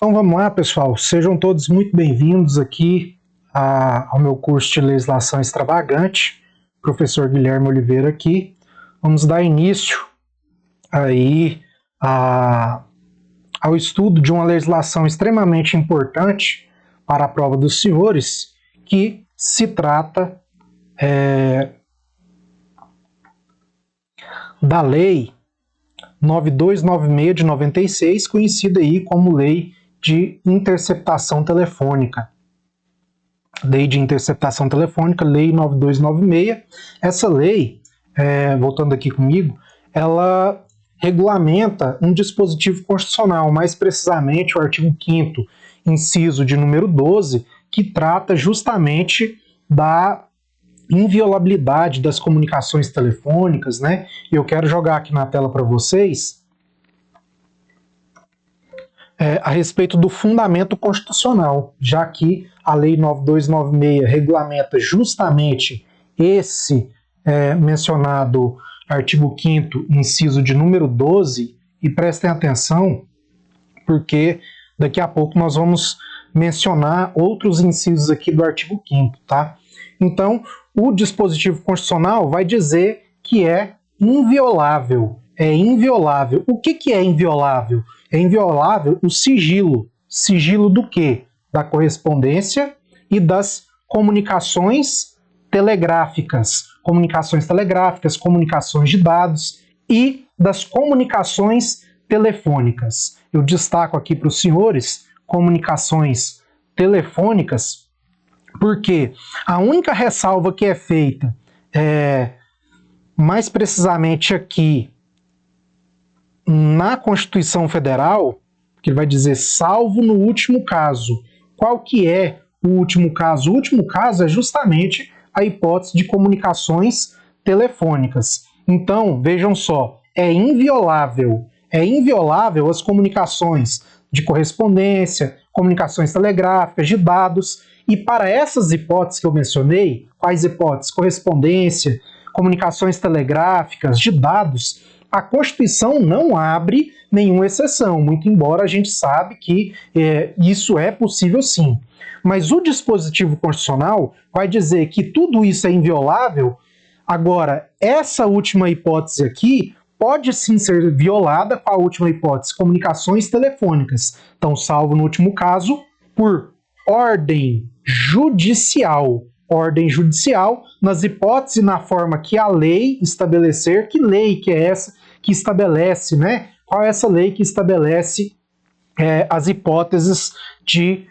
Então vamos lá, pessoal. Sejam todos muito bem-vindos aqui ao meu curso de Legislação Extravagante. Professor Guilherme Oliveira aqui. Vamos dar início aí ao estudo de uma legislação extremamente importante para a prova dos senhores, que se trata da Lei 9296 de 96, conhecida aí como Lei de Interceptação Telefônica. Lei de Interceptação Telefônica, Lei 9296. Essa lei, voltando aqui comigo, ela regulamenta um dispositivo constitucional, mais precisamente o artigo 5º, inciso de número 12, que trata justamente da inviolabilidade das comunicações telefônicas, né? Eu quero jogar aqui na tela para vocês a respeito do fundamento constitucional, já que a Lei 9296 regulamenta justamente esse mencionado artigo 5º, inciso de número 12, e prestem atenção, porque daqui a pouco nós vamos mencionar outros incisos aqui do artigo 5º, tá? Então, o dispositivo constitucional vai dizer que é inviolável. É inviolável. O que é inviolável? É inviolável o sigilo. Sigilo do quê? Da correspondência e das comunicações telegráficas. Comunicações telegráficas, comunicações de dados e das comunicações telefônicas. Eu destaco aqui para os senhores comunicações telefônicas, porque a única ressalva que é feita, mais precisamente aqui na Constituição Federal, que ele vai dizer salvo no último caso. Qual que é o último caso? O último caso é justamente a hipótese de comunicações telefônicas. Então, vejam só, é inviolável as comunicações de correspondência, comunicações telegráficas, de dados. E para essas hipóteses que eu mencionei, quais hipóteses? Correspondência, comunicações telegráficas, de dados, a Constituição não abre nenhuma exceção, muito embora a gente sabe que isso é possível sim. Mas o dispositivo constitucional vai dizer que tudo isso é inviolável. Agora, essa última hipótese aqui pode sim ser violada com a última hipótese, comunicações telefônicas. Então, salvo no último caso, por ordem judicial. Ordem judicial, nas hipóteses e na forma que a lei estabelecer. Que lei que é essa que estabelece, né? Qual é essa lei que estabelece as hipóteses de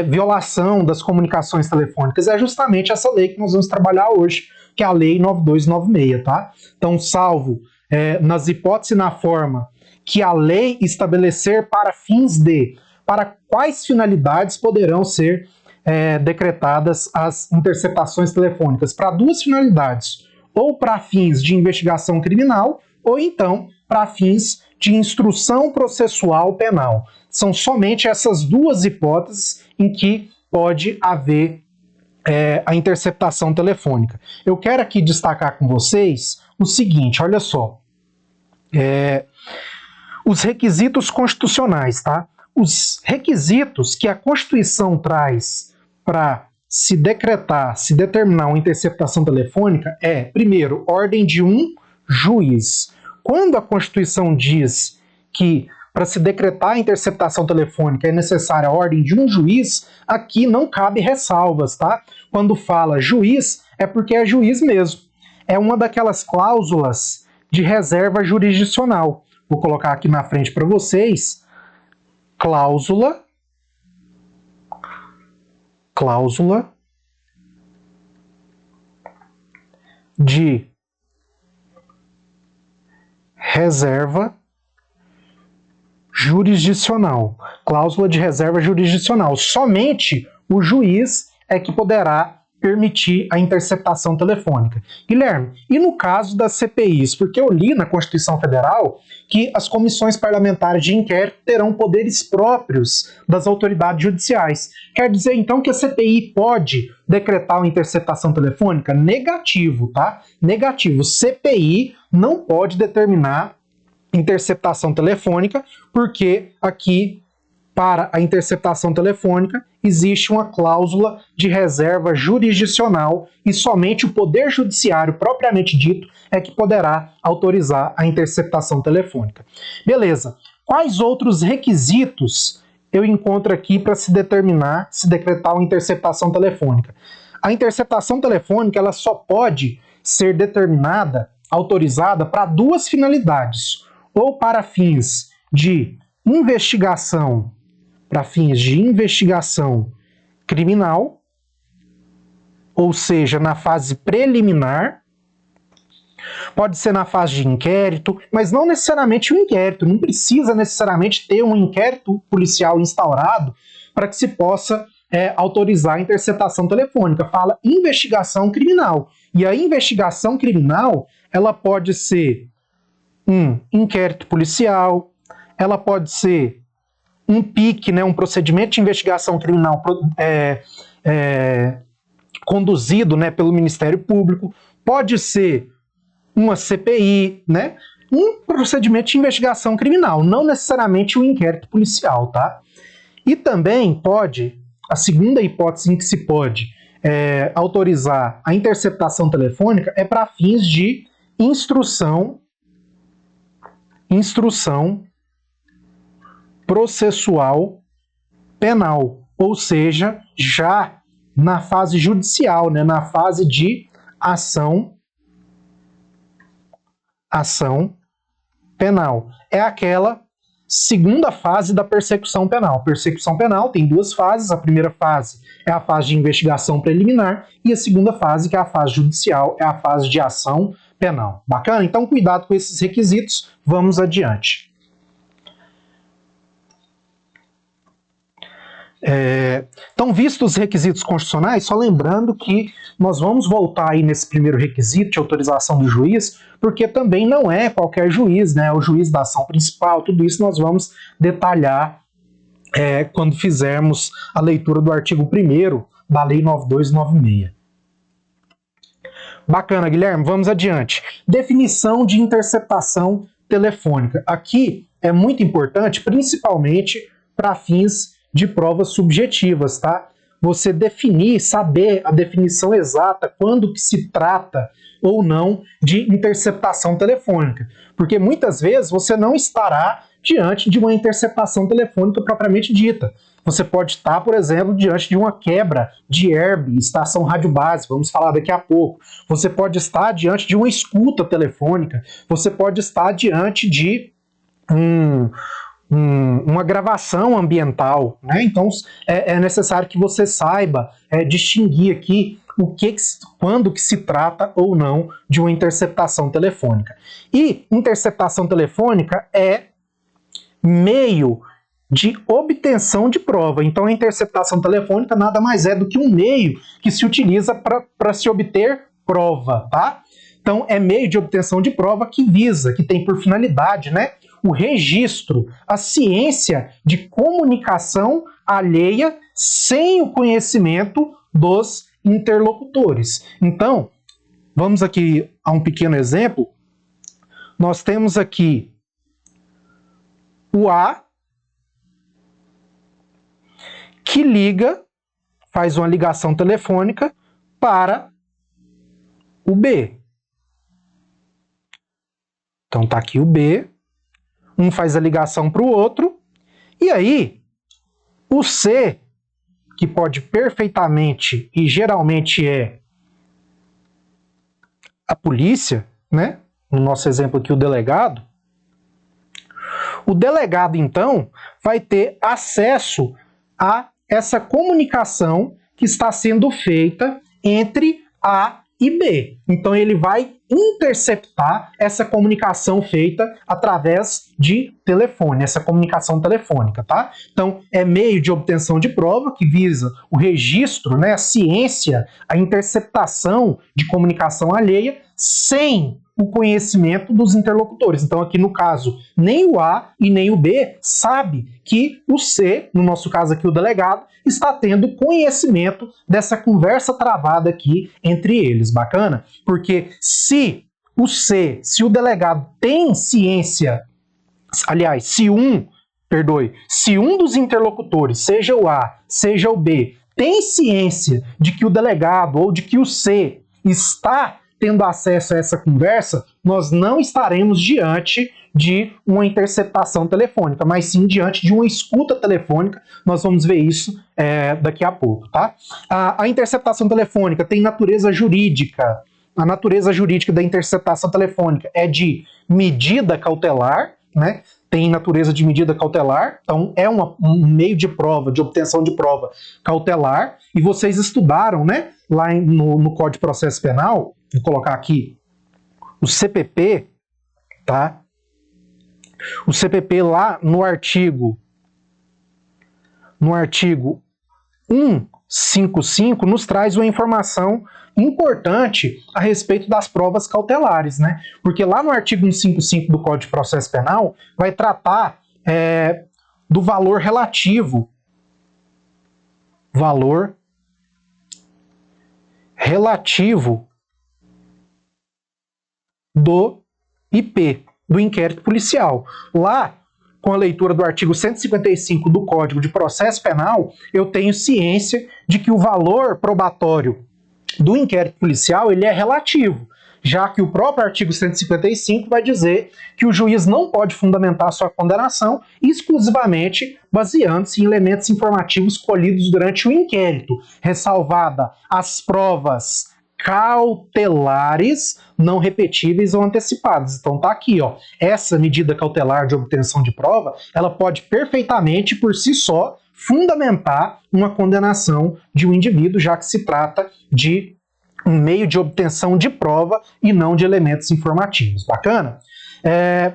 violação das comunicações telefônicas? É justamente essa lei que nós vamos trabalhar hoje, que é a Lei 9296, tá? Então, salvo nas hipóteses e na forma que a lei estabelecer para fins de... Para quais finalidades poderão ser decretadas as interceptações telefônicas? Para duas finalidades, ou para fins de investigação criminal, ou então para fins de instrução processual penal. São somente essas duas hipóteses em que pode haver a interceptação telefônica. Eu quero aqui destacar com vocês o seguinte, olha só, os requisitos constitucionais, tá? Os requisitos que a Constituição traz para se decretar, se determinar uma interceptação telefônica primeiro, ordem de um juiz. Quando a Constituição diz que para se decretar a interceptação telefônica é necessária a ordem de um juiz, aqui não cabe ressalvas, tá? Quando fala juiz, é porque é juiz mesmo. É uma daquelas cláusulas de reserva jurisdicional. Vou colocar aqui na frente para vocês. Cláusula de reserva jurisdicional. Cláusula de reserva jurisdicional. Somente o juiz é que poderá permitir a interceptação telefônica. Guilherme, e no caso das CPIs? Porque eu li na Constituição Federal que as comissões parlamentares de inquérito terão poderes próprios das autoridades judiciais. Quer dizer, então, que a CPI pode decretar uma interceptação telefônica? Negativo, tá? Negativo. CPI não pode determinar interceptação telefônica, porque aqui para a interceptação telefônica, existe uma cláusula de reserva jurisdicional e somente o Poder Judiciário propriamente dito é que poderá autorizar a interceptação telefônica. Beleza. Quais outros requisitos eu encontro aqui para se decretar uma interceptação telefônica? A interceptação telefônica ela só pode ser determinada, autorizada para duas finalidades, ou para fins de investigação criminal, ou seja, na fase preliminar, pode ser na fase de inquérito, mas não necessariamente um inquérito, não precisa necessariamente ter um inquérito policial instaurado para que se possa autorizar a interceptação telefônica. Fala investigação criminal. E a investigação criminal, ela pode ser um inquérito policial, ela pode ser um PIC, né, um procedimento de investigação criminal conduzido, né, pelo Ministério Público, pode ser uma CPI, né, um procedimento de investigação criminal, não necessariamente um inquérito policial, tá? E também pode, a segunda hipótese em que se pode autorizar a interceptação telefônica é para fins de instrução processual penal, ou seja, já na fase judicial, né, na fase de ação penal. É aquela segunda fase da persecução penal. Persecução penal tem duas fases. A primeira fase é a fase de investigação preliminar e a segunda fase, que é a fase judicial, é a fase de ação penal. Bacana? Então, cuidado com esses requisitos. Vamos adiante. Então, vistos os requisitos constitucionais, só lembrando que nós vamos voltar aí nesse primeiro requisito de autorização do juiz, porque também não é qualquer juiz, né? É o juiz da ação principal, tudo isso nós vamos detalhar quando fizermos a leitura do artigo 1º da Lei 9296. Bacana, Guilherme, vamos adiante. Definição de interceptação telefônica. Aqui é muito importante, principalmente para fins de provas subjetivas, tá? Você definir, saber a definição exata quando que se trata ou não de interceptação telefônica. Porque muitas vezes você não estará diante de uma interceptação telefônica propriamente dita. Você pode estar, por exemplo, diante de uma quebra de ERB, estação rádio base, vamos falar daqui a pouco. Você pode estar diante de uma escuta telefônica. Você pode estar diante de uma gravação ambiental, né? Então é necessário que você saiba distinguir aqui quando que se trata ou não de uma interceptação telefônica. E interceptação telefônica é meio de obtenção de prova. Então a interceptação telefônica nada mais é do que um meio que se utiliza para se obter prova, tá? Então é meio de obtenção de prova que tem por finalidade, né, o registro, a ciência de comunicação alheia sem o conhecimento dos interlocutores. Então, vamos aqui a um pequeno exemplo. Nós temos aqui o A que faz uma ligação telefônica para o B. Então tá aqui o B, um faz a ligação para o outro, e aí o C, que pode perfeitamente e geralmente é a polícia, né? No nosso exemplo aqui, o delegado então vai ter acesso a essa comunicação que está sendo feita entre A e B. Então ele vai interceptar essa comunicação feita através de telefone, essa comunicação telefônica, tá? Então é meio de obtenção de prova que visa o registro, né, a ciência, a interceptação de comunicação alheia sem o conhecimento dos interlocutores. Então aqui no caso, nem o A e nem o B sabe que o C, no nosso caso aqui o delegado, está tendo conhecimento dessa conversa travada aqui entre eles. Bacana? Porque se o delegado tem ciência, aliás, se um se um dos interlocutores, seja o A, seja o B, tem ciência de que o delegado ou de que o C está tendo acesso a essa conversa, nós não estaremos diante de uma interceptação telefônica, mas sim diante de uma escuta telefônica. Nós vamos ver isso daqui a pouco, tá? A interceptação telefônica tem natureza jurídica. A natureza jurídica da interceptação telefônica é de medida cautelar, né? Tem natureza de medida cautelar, então é um meio de prova, de obtenção de prova cautelar, e vocês estudaram, né, lá no Código de Processo Penal, vou colocar aqui o CPP, tá? O CPP lá no artigo 155 nos traz uma informação importante a respeito das provas cautelares, né? Porque lá no artigo 155 do Código de Processo Penal vai tratar do valor relativo. Valor relativo do IP, do inquérito policial. Lá, com a leitura do artigo 155 do Código de Processo Penal, eu tenho ciência de que o valor probatório do inquérito policial ele é relativo, já que o próprio artigo 155 vai dizer que o juiz não pode fundamentar sua condenação exclusivamente baseando-se em elementos informativos colhidos durante o inquérito, ressalvada as provas cautelares não repetíveis ou antecipadas. Então tá aqui, ó, essa medida cautelar de obtenção de prova, ela pode perfeitamente por si só fundamentar uma condenação de um indivíduo, já que se trata de um meio de obtenção de prova e não de elementos informativos. Bacana?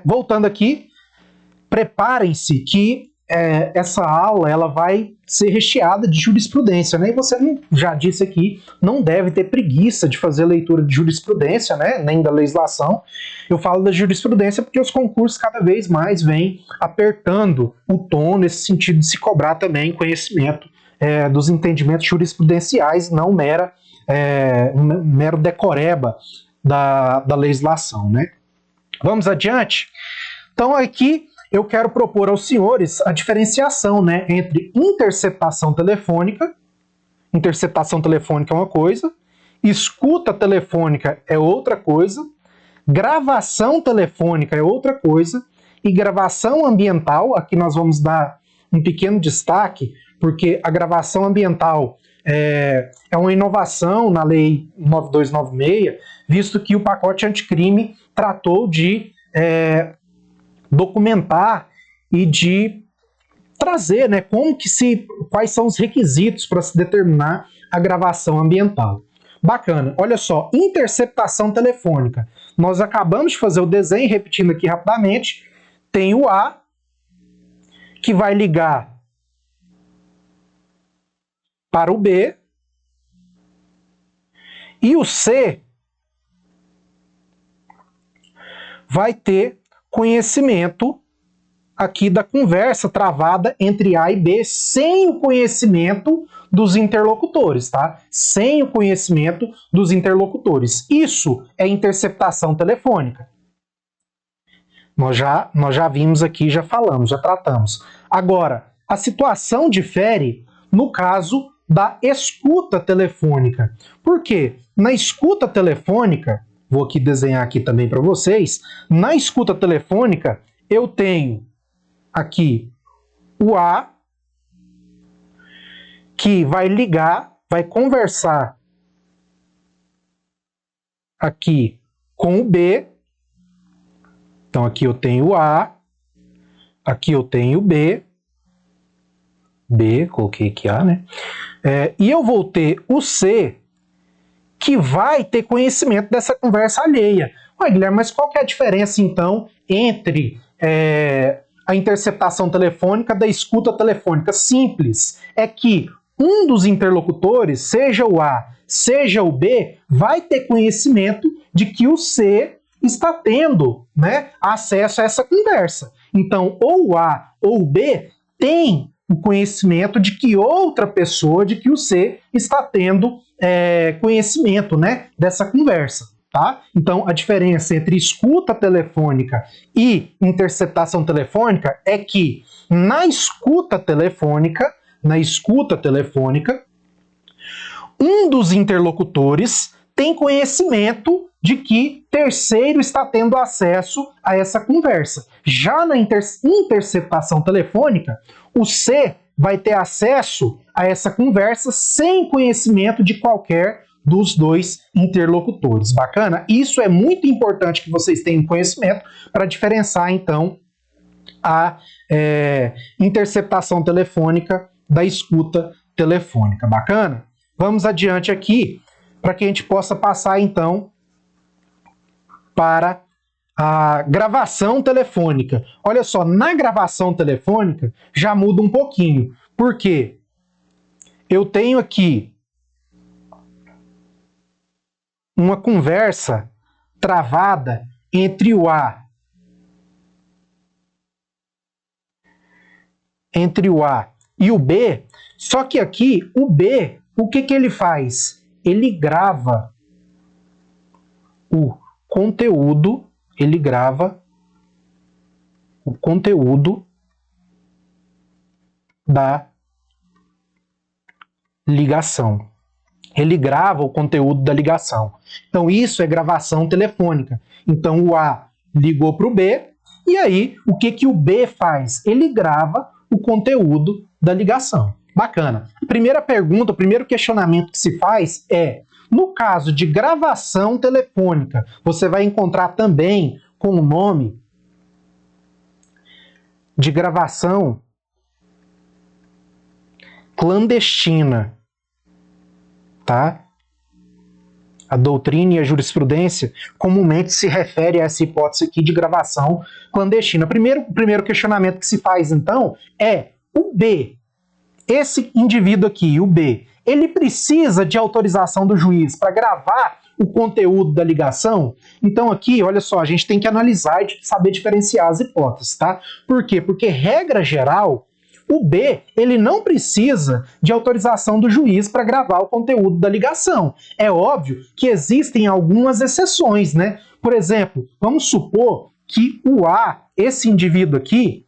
Voltando aqui, preparem-se que essa aula ela vai ser recheada de jurisprudência, né? E você já disse aqui, não deve ter preguiça de fazer leitura de jurisprudência, né? Nem da legislação. Eu falo da jurisprudência porque os concursos cada vez mais vêm apertando o tom nesse sentido de se cobrar também conhecimento dos entendimentos jurisprudenciais, não mero decoreba da legislação, né? Vamos adiante? Então aqui eu quero propor aos senhores a diferenciação, né, entre interceptação telefônica é uma coisa, escuta telefônica é outra coisa, gravação telefônica é outra coisa, e gravação ambiental, aqui nós vamos dar um pequeno destaque, porque a gravação ambiental é uma inovação na Lei 9296, visto que o pacote anticrime tratou de documentar e de trazer, né, quais são os requisitos para se determinar a gravação ambiental. Bacana, olha só, interceptação telefônica. Nós acabamos de fazer o desenho, repetindo aqui rapidamente, tem o A, que vai ligar para o B, e o C vai ter conhecimento aqui da conversa travada entre A e B sem o conhecimento dos interlocutores, tá? Sem o conhecimento dos interlocutores. Isso é interceptação telefônica. Nós já vimos aqui, já falamos, já tratamos. Agora, a situação difere no caso da escuta telefônica. Por quê? Na escuta telefônica, vou aqui desenhar aqui também para vocês, na escuta telefônica eu tenho aqui o A, que vai ligar, vai conversar aqui com o B. Então aqui eu tenho o A, aqui eu tenho o B, coloquei aqui A, né? E eu vou ter o C, que vai ter conhecimento dessa conversa alheia. Ué, Guilherme, mas qual que é a diferença, então, entre a interceptação telefônica da escuta telefônica? Simples. É que um dos interlocutores, seja o A, seja o B, vai ter conhecimento de que o C está tendo, né, acesso a essa conversa. Então, ou o A ou o B tem o conhecimento de que outra pessoa, de que o C está tendo conhecimento, né, dessa conversa. tá? Então, a diferença entre escuta telefônica e interceptação telefônica é que na escuta telefônica, um dos interlocutores tem conhecimento de que terceiro está tendo acesso a essa conversa. Já na interceptação telefônica, o C vai ter acesso a essa conversa sem conhecimento de qualquer dos dois interlocutores. Bacana? Isso é muito importante que vocês tenham conhecimento para diferenciar, então, a interceptação telefônica da escuta telefônica. Bacana? Vamos adiante aqui para que a gente possa passar, então, para a gravação telefônica. Olha só, na gravação telefônica já muda um pouquinho. Por quê? Eu tenho aqui uma conversa travada entre o A e o B, só que aqui o B, o que ele faz? Ele grava o conteúdo, da ligação. Ele grava o conteúdo da ligação. Então, isso é gravação telefônica. Então, o A ligou para o B, e aí, o que o B faz? Ele grava o conteúdo da ligação. Bacana. Primeira pergunta, o primeiro questionamento que se faz é: no caso de gravação telefônica, você vai encontrar também com o nome de gravação clandestina, tá? A doutrina e a jurisprudência comumente se refere a essa hipótese aqui de gravação clandestina. O primeiro questionamento que se faz, então, é: o B, esse indivíduo aqui, o B, ele precisa de autorização do juiz para gravar o conteúdo da ligação? Então aqui, olha só, a gente tem que analisar e saber diferenciar as hipóteses, tá? Por quê? Porque, regra geral, o B, ele não precisa de autorização do juiz para gravar o conteúdo da ligação. É óbvio que existem algumas exceções, né? Por exemplo, vamos supor que o A, esse indivíduo aqui,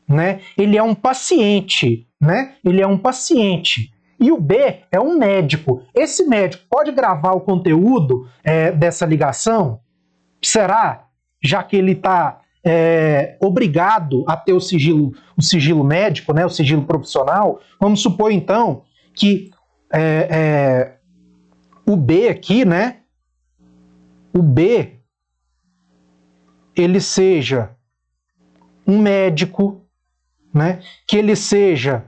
né, ele é um paciente, né? Ele é um paciente. E o B é um médico. Esse médico pode gravar o conteúdo dessa ligação? Será? Já que ele está obrigado a ter o sigilo médico, né, o sigilo profissional. Vamos supor, então, que o B aqui, né, o B, ele seja um médico, né, que ele seja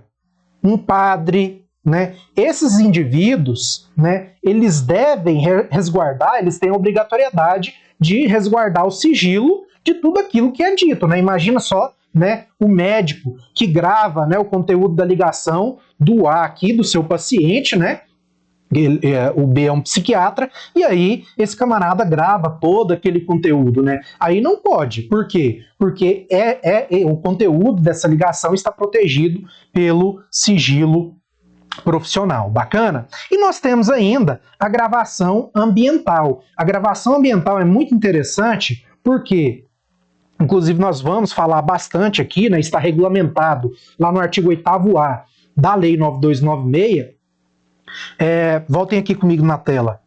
um padre, né? Esses indivíduos, né, eles devem resguardar, eles têm a obrigatoriedade de resguardar o sigilo de tudo aquilo que é dito, né? Imagina só, né, o médico que grava, né, o conteúdo da ligação do A aqui, do seu paciente, né? O B é um psiquiatra, e aí esse camarada grava todo aquele conteúdo, né? Aí não pode. Por quê? Porque o conteúdo dessa ligação está protegido pelo sigilo profissional. Bacana? E nós temos ainda a gravação ambiental. A gravação ambiental é muito interessante porque, inclusive, nós vamos falar bastante aqui, né? Está regulamentado lá no artigo 8º-A da Lei 9296. Voltem aqui comigo na tela.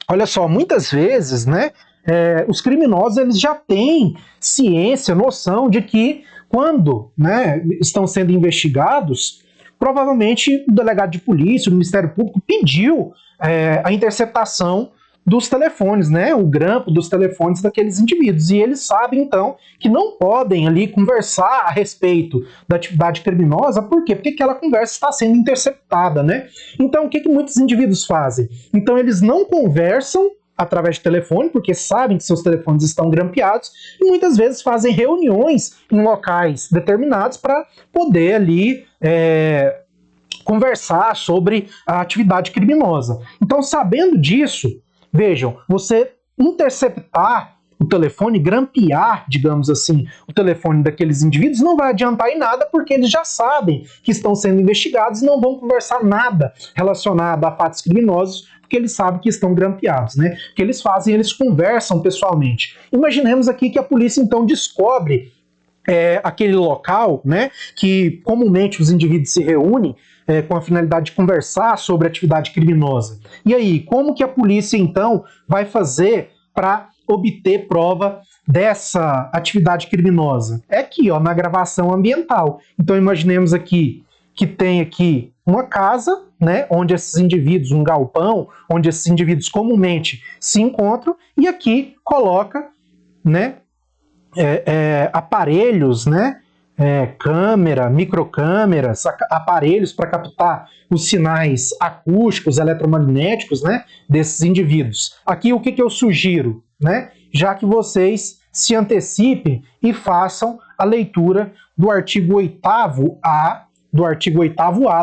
Olha só, muitas vezes, né, os criminosos eles já têm ciência, noção de que quando, né, estão sendo investigados, provavelmente o delegado de polícia, o Ministério Público pediu a interceptação dos telefones, né, o grampo dos telefones daqueles indivíduos, e eles sabem então que não podem ali conversar a respeito da atividade criminosa. Por quê? Porque aquela conversa está sendo interceptada, né? Então o que muitos indivíduos fazem? Então eles não conversam através de telefone, porque sabem que seus telefones estão grampeados, e muitas vezes fazem reuniões em locais determinados para poder ali conversar sobre a atividade criminosa. Então, sabendo disso, vejam, você interceptar o telefone, grampear, digamos assim, o telefone daqueles indivíduos não vai adiantar em nada, porque eles já sabem que estão sendo investigados e não vão conversar nada relacionado a fatos criminosos, porque eles sabem que estão grampeados, né? O que eles fazem, eles conversam pessoalmente. Imaginemos aqui que a polícia então descobre aquele local, né, que comumente os indivíduos se reúnem com a finalidade de conversar sobre atividade criminosa. E aí, como que a polícia então vai fazer para obter prova dessa atividade criminosa? É aqui, ó, na gravação ambiental. Então imaginemos aqui que tem aqui uma casa, né, onde esses indivíduos, um galpão, onde esses indivíduos comumente se encontram, e aqui coloca, né, aparelhos, né, câmera, microcâmeras, aparelhos para captar os sinais acústicos, eletromagnéticos, né, desses indivíduos. Aqui o que eu sugiro, né, já que vocês se antecipem e façam a leitura do artigo 8º-A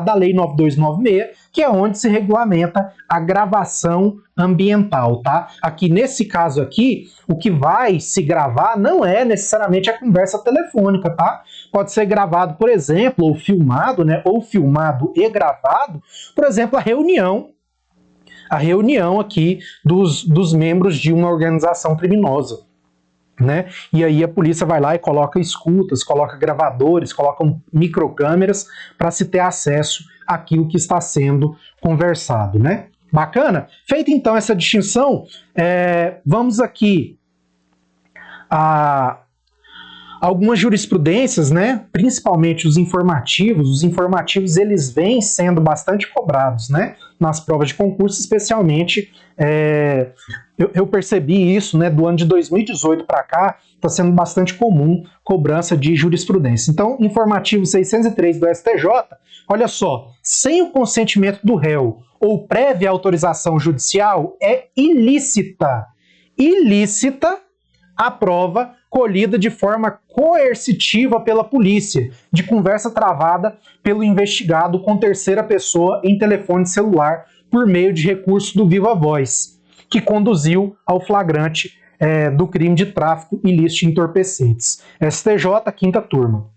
da Lei 9296, que é onde se regulamenta a gravação ambiental, tá? Aqui, nesse caso aqui, o que vai se gravar não é necessariamente a conversa telefônica, tá? Pode ser gravado, por exemplo, ou filmado, né? Ou filmado e gravado, por exemplo, a reunião aqui dos membros de uma organização criminosa, né? E aí a polícia vai lá e coloca escutas, coloca gravadores, coloca microcâmeras para se ter acesso àquilo que está sendo conversado, né? Bacana? Feita então essa distinção, vamos aqui a algumas jurisprudências, né? Principalmente os informativos eles vêm sendo bastante cobrados, né? Nas provas de concurso, especialmente eu percebi isso, né, do ano de 2018 para cá, está sendo bastante comum cobrança de jurisprudência. Então, informativo 603 do STJ, olha só, sem o consentimento do réu ou prévia autorização judicial, é ilícita a prova colhida de forma coercitiva pela polícia, de conversa travada pelo investigado com terceira pessoa em telefone celular por meio de recurso do Viva Voz, que conduziu ao flagrante do crime de tráfico ilícito de entorpecentes. STJ, 5ª turma.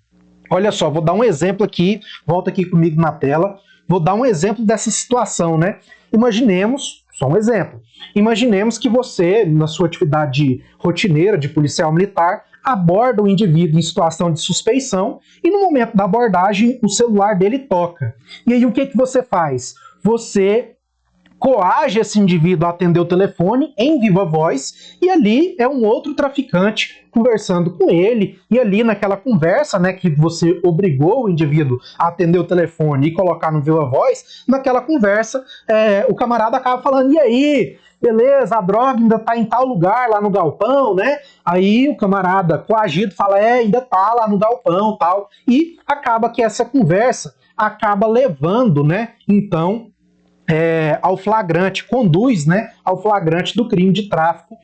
Olha só, vou dar um exemplo aqui, volta aqui comigo na tela, vou dar um exemplo dessa situação, né? Imaginemos, só um exemplo, imaginemos que você, na sua atividade rotineira de policial militar, aborda o indivíduo em situação de suspeição e no momento da abordagem o celular dele toca. E aí o que você faz? Você coage esse indivíduo a atender o telefone em viva voz, e ali é um outro traficante conversando com ele, e ali naquela conversa, né, que você obrigou o indivíduo a atender o telefone e colocar no viva voz, naquela conversa o camarada acaba falando, e aí, beleza, a droga ainda tá em tal lugar lá no galpão, né? Aí o camarada coagido fala, ainda tá lá no galpão, tal, e acaba que essa conversa acaba levando, né, então, ao flagrante, conduz, né, ao flagrante do crime de tráfico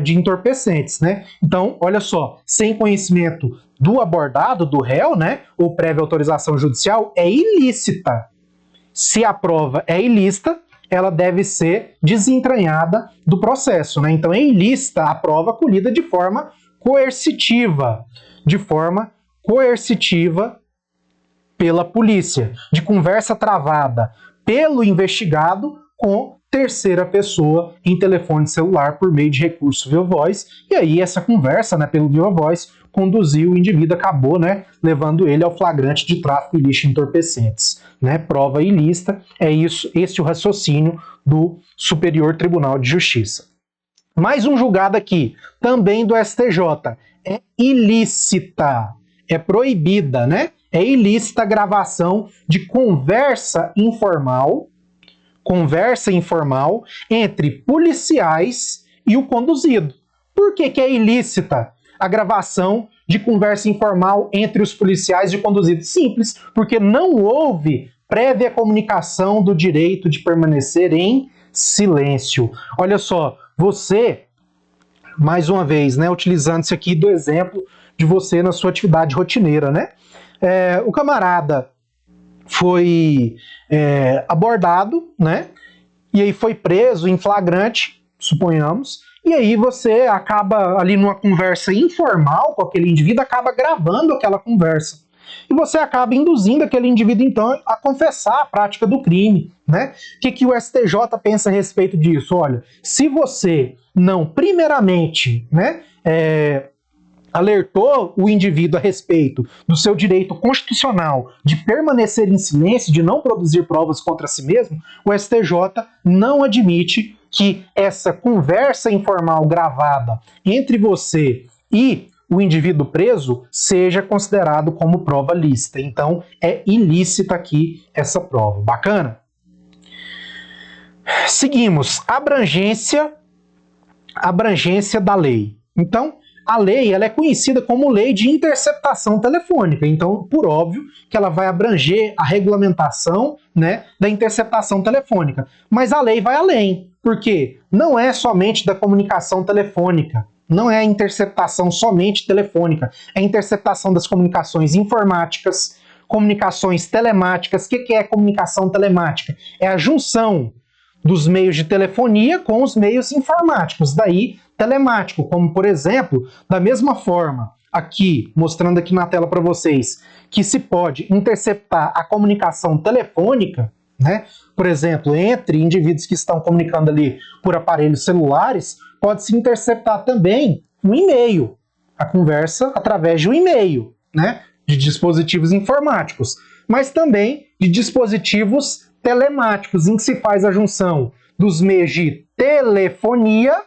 de entorpecentes, né? Então, olha só, sem conhecimento do abordado, do réu, né, ou prévia autorização judicial, é ilícita. Se a prova é ilícita, ela deve ser desentranhada do processo, né? Então, é ilícita a prova colhida de forma coercitiva, pela polícia, de conversa travada pelo investigado com terceira pessoa em telefone celular por meio de recurso Viva Voz, e aí essa conversa, né, pelo Viva Voz, conduziu o indivíduo, acabou, né, levando ele ao flagrante de tráfico ilícito de entorpecentes, né, prova ilícita, esse o raciocínio do Superior Tribunal de Justiça. Mais um julgado aqui, também do STJ, é ilícita, é proibida, né? É ilícita a gravação de conversa informal entre policiais e o conduzido. Por que é ilícita a gravação de conversa informal entre os policiais e o conduzido? Simples, porque não houve prévia comunicação do direito de permanecer em silêncio. Olha só, você, mais uma vez, né, utilizando-se aqui do exemplo de você na sua atividade rotineira, né? O camarada foi abordado, né? E aí foi preso em flagrante, suponhamos, e aí você acaba ali numa conversa informal com aquele indivíduo, acaba gravando aquela conversa. E você acaba induzindo aquele indivíduo, então, a confessar a prática do crime, né? O que o STJ pensa a respeito disso? Olha, se você não, primeiramente, né, alertou o indivíduo a respeito do seu direito constitucional de permanecer em silêncio, de não produzir provas contra si mesmo, o STJ não admite que essa conversa informal gravada entre você e o indivíduo preso seja considerado como prova lícita. Então, é ilícita aqui essa prova. Bacana? Seguimos. Abrangência da lei. Então, a lei ela é conhecida como lei de interceptação telefônica. Então, por óbvio, que ela vai abranger a regulamentação, né, da interceptação telefônica. Mas a lei vai além, porque não é somente da comunicação telefônica. Não é a interceptação somente telefônica. É a interceptação das comunicações informáticas, comunicações telemáticas. O que é comunicação telemática? É a junção dos meios de telefonia com os meios informáticos, daí telemático, como por exemplo, da mesma forma, aqui, mostrando aqui na tela para vocês, que se pode interceptar a comunicação telefônica, né? Por exemplo, entre indivíduos que estão comunicando ali por aparelhos celulares, pode-se interceptar também um e-mail, a conversa através de um e-mail, né? De dispositivos informáticos, mas também de dispositivos telemáticos, em que se faz a junção dos meios de telefonia,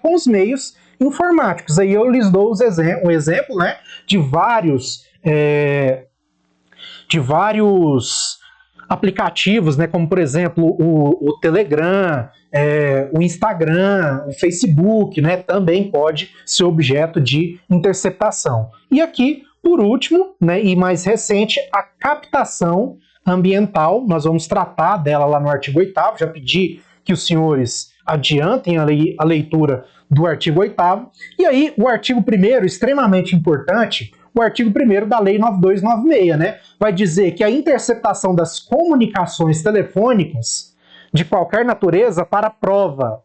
com os meios informáticos. Aí eu lhes dou um exemplo, né, de vários aplicativos, né, como por exemplo o Telegram, o Instagram, o Facebook, né, também pode ser objeto de interceptação. E aqui, por último, né, e mais recente, a captação ambiental. Nós vamos tratar dela lá no artigo 8º, já pedi que os senhores adiantem a leitura do artigo 8º. E aí, o artigo 1º, extremamente importante, o artigo 1º da Lei 9296, né, vai dizer que a interceptação das comunicações telefônicas de qualquer natureza para prova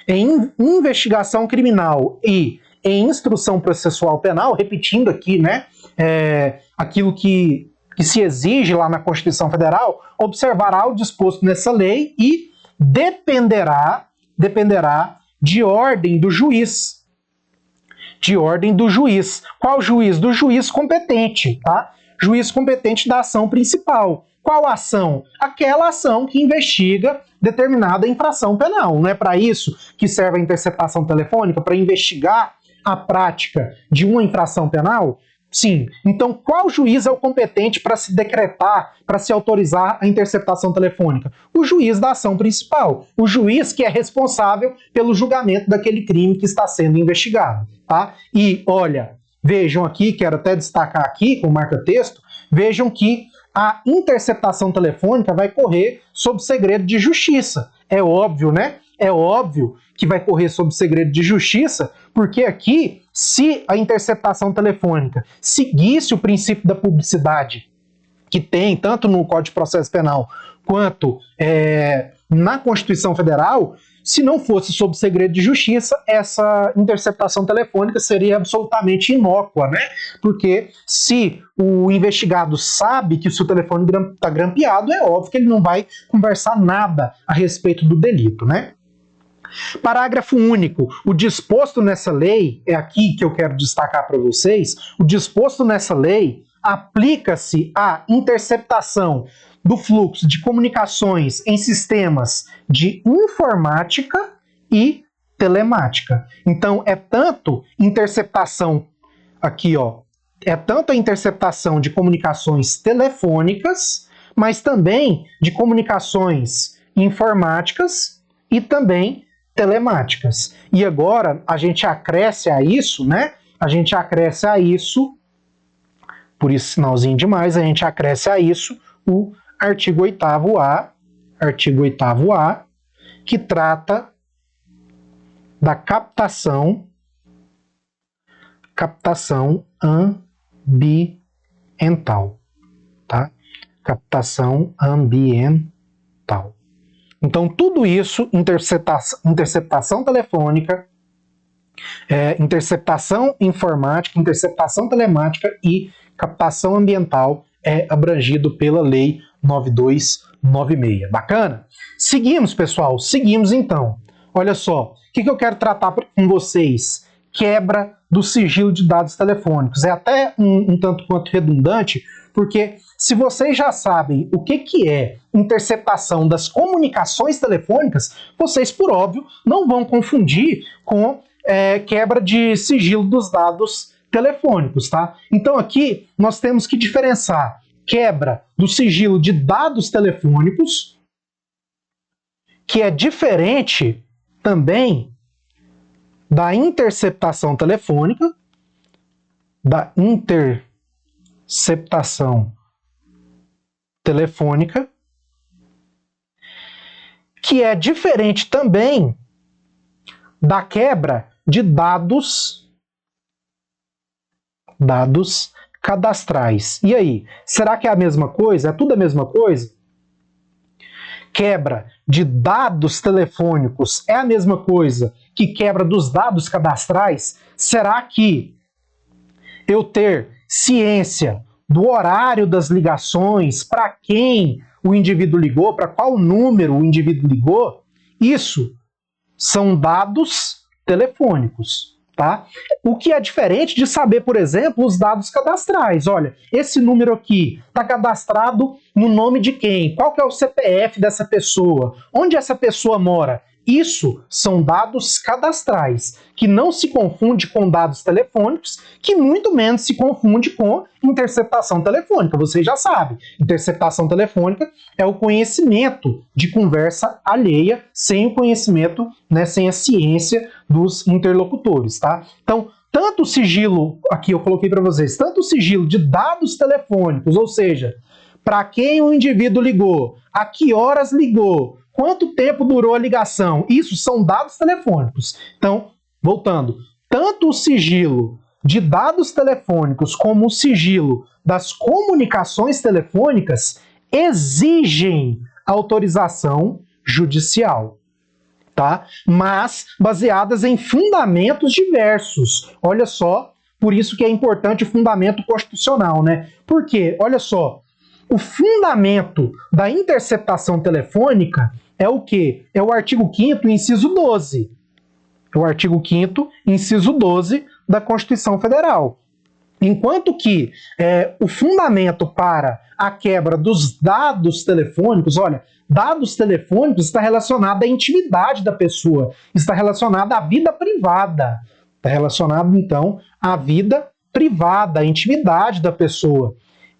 em investigação criminal e em instrução processual penal, repetindo aqui, né, aquilo que se exige lá na Constituição Federal, observará o disposto nessa lei e dependerá de ordem do juiz. Qual juiz? Do juiz competente, tá? Juiz competente da ação principal. Qual ação? Aquela ação que investiga determinada infração penal. Não é para isso que serve a interceptação telefônica? Para investigar a prática de uma infração penal? Sim. Então, qual juiz é o competente para se decretar, para se autorizar a interceptação telefônica? O juiz da ação principal. O juiz que é responsável pelo julgamento daquele crime que está sendo investigado, tá? E, olha, vejam aqui, quero até destacar aqui com marca-texto, vejam que a interceptação telefônica vai correr sob segredo de justiça. É óbvio, né? É óbvio que vai correr sob segredo de justiça, porque aqui, se a interceptação telefônica seguisse o princípio da publicidade, que tem tanto no Código de Processo Penal quanto na Constituição Federal, se não fosse sob segredo de justiça, essa interceptação telefônica seria absolutamente inócua, né? Porque se o investigado sabe que o seu telefone está grampeado, é óbvio que ele não vai conversar nada a respeito do delito, né? Parágrafo único. O disposto nessa lei, é aqui que eu quero destacar para vocês, o disposto nessa lei aplica-se à interceptação do fluxo de comunicações em sistemas de informática e telemática. Então, é tanto interceptação aqui, ó, é tanto a interceptação de comunicações telefônicas, mas também de comunicações informáticas e também telemáticas. E agora a gente acresce a isso, né? A gente acresce a isso, por isso sinalzinho demais, a gente acresce a isso o artigo 8º-A, que trata da captação ambiental, tá? Captação ambiental. Então, tudo isso, interceptação telefônica, Interceptação informática, interceptação telemática e captação ambiental é abrangido pela Lei 9296. Bacana? Seguimos, pessoal. Seguimos, então. Olha só. O que eu quero tratar com vocês? Quebra do sigilo de dados telefônicos. É até um tanto quanto redundante, porque se vocês já sabem o que é interceptação das comunicações telefônicas, vocês, por óbvio, não vão confundir com quebra de sigilo dos dados telefônicos, tá? Então aqui nós temos que diferenciar quebra do sigilo de dados telefônicos, que é diferente também da interceptação telefônica, que é diferente também da quebra de dados cadastrais. E aí, será que é a mesma coisa? É tudo a mesma coisa? Quebra de dados telefônicos é a mesma coisa que quebra dos dados cadastrais? Será que eu ter ciência do horário das ligações, para quem o indivíduo ligou, para qual número o indivíduo ligou, isso são dados telefônicos, tá? O que é diferente de saber, por exemplo, os dados cadastrais. Olha, esse número aqui está cadastrado no nome de quem? Qual que é o CPF dessa pessoa? Onde essa pessoa mora? Isso são dados cadastrais, que não se confunde com dados telefônicos, que muito menos se confunde com interceptação telefônica. Vocês já sabem, interceptação telefônica é o conhecimento de conversa alheia, sem o conhecimento, né, sem a ciência dos interlocutores, tá? Então, tanto o sigilo, aqui eu coloquei para vocês, tanto o sigilo de dados telefônicos, ou seja, para quem o indivíduo ligou, a que horas ligou, quanto tempo durou a ligação, isso são dados telefônicos. Então, voltando, tanto o sigilo de dados telefônicos como o sigilo das comunicações telefônicas exigem autorização judicial, tá? Mas baseadas em fundamentos diversos. Olha só, por isso que é importante o fundamento constitucional, né? Porque, olha só, o fundamento da interceptação telefônica é o quê? É o artigo 5º, inciso 12. É o artigo 5º, inciso 12 da Constituição Federal. Enquanto que o fundamento para a quebra dos dados telefônicos, olha, dados telefônicos está relacionado à intimidade da pessoa, está relacionado à vida privada. Está relacionado, então, à vida privada, à intimidade da pessoa.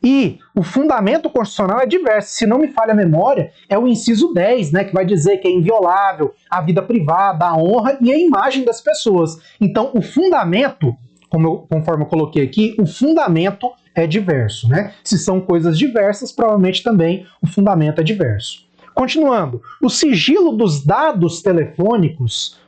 E o fundamento constitucional é diverso. Se não me falha a memória, é o inciso 10, né, que vai dizer que é inviolável a vida privada, a honra e a imagem das pessoas. Então, o fundamento, conforme eu coloquei aqui, o fundamento é diverso, né? Se são coisas diversas, provavelmente também o fundamento é diverso. Continuando, o sigilo dos dados telefônicos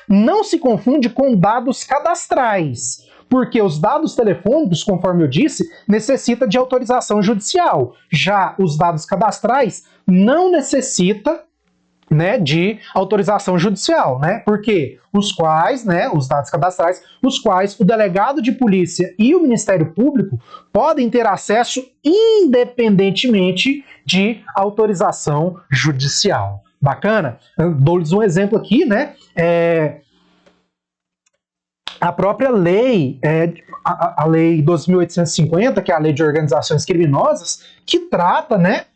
não se confunde com dados cadastrais, porque os dados telefônicos, conforme eu disse, necessita de autorização judicial. Já os dados cadastrais não necessita, né, de autorização judicial, né? Porque os dados cadastrais, os quais o delegado de polícia e o Ministério Público podem ter acesso independentemente de autorização judicial. Bacana? Dou-lhes um exemplo aqui, né? A própria lei, a lei 2.850, que é a lei de organizações criminosas, que trata, né,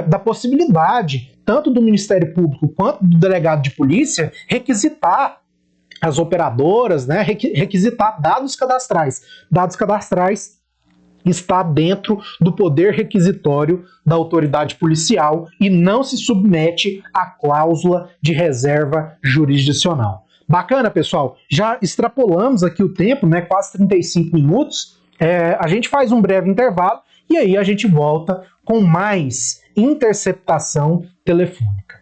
da possibilidade, tanto do Ministério Público quanto do delegado de polícia, requisitar as operadoras, né, requisitar dados cadastrais. Dados cadastrais está dentro do poder requisitório da autoridade policial e não se submete à cláusula de reserva jurisdicional. Bacana, pessoal? Já extrapolamos aqui o tempo, né? Quase 35 minutos. A gente faz um breve intervalo e aí a gente volta com mais interceptação telefônica.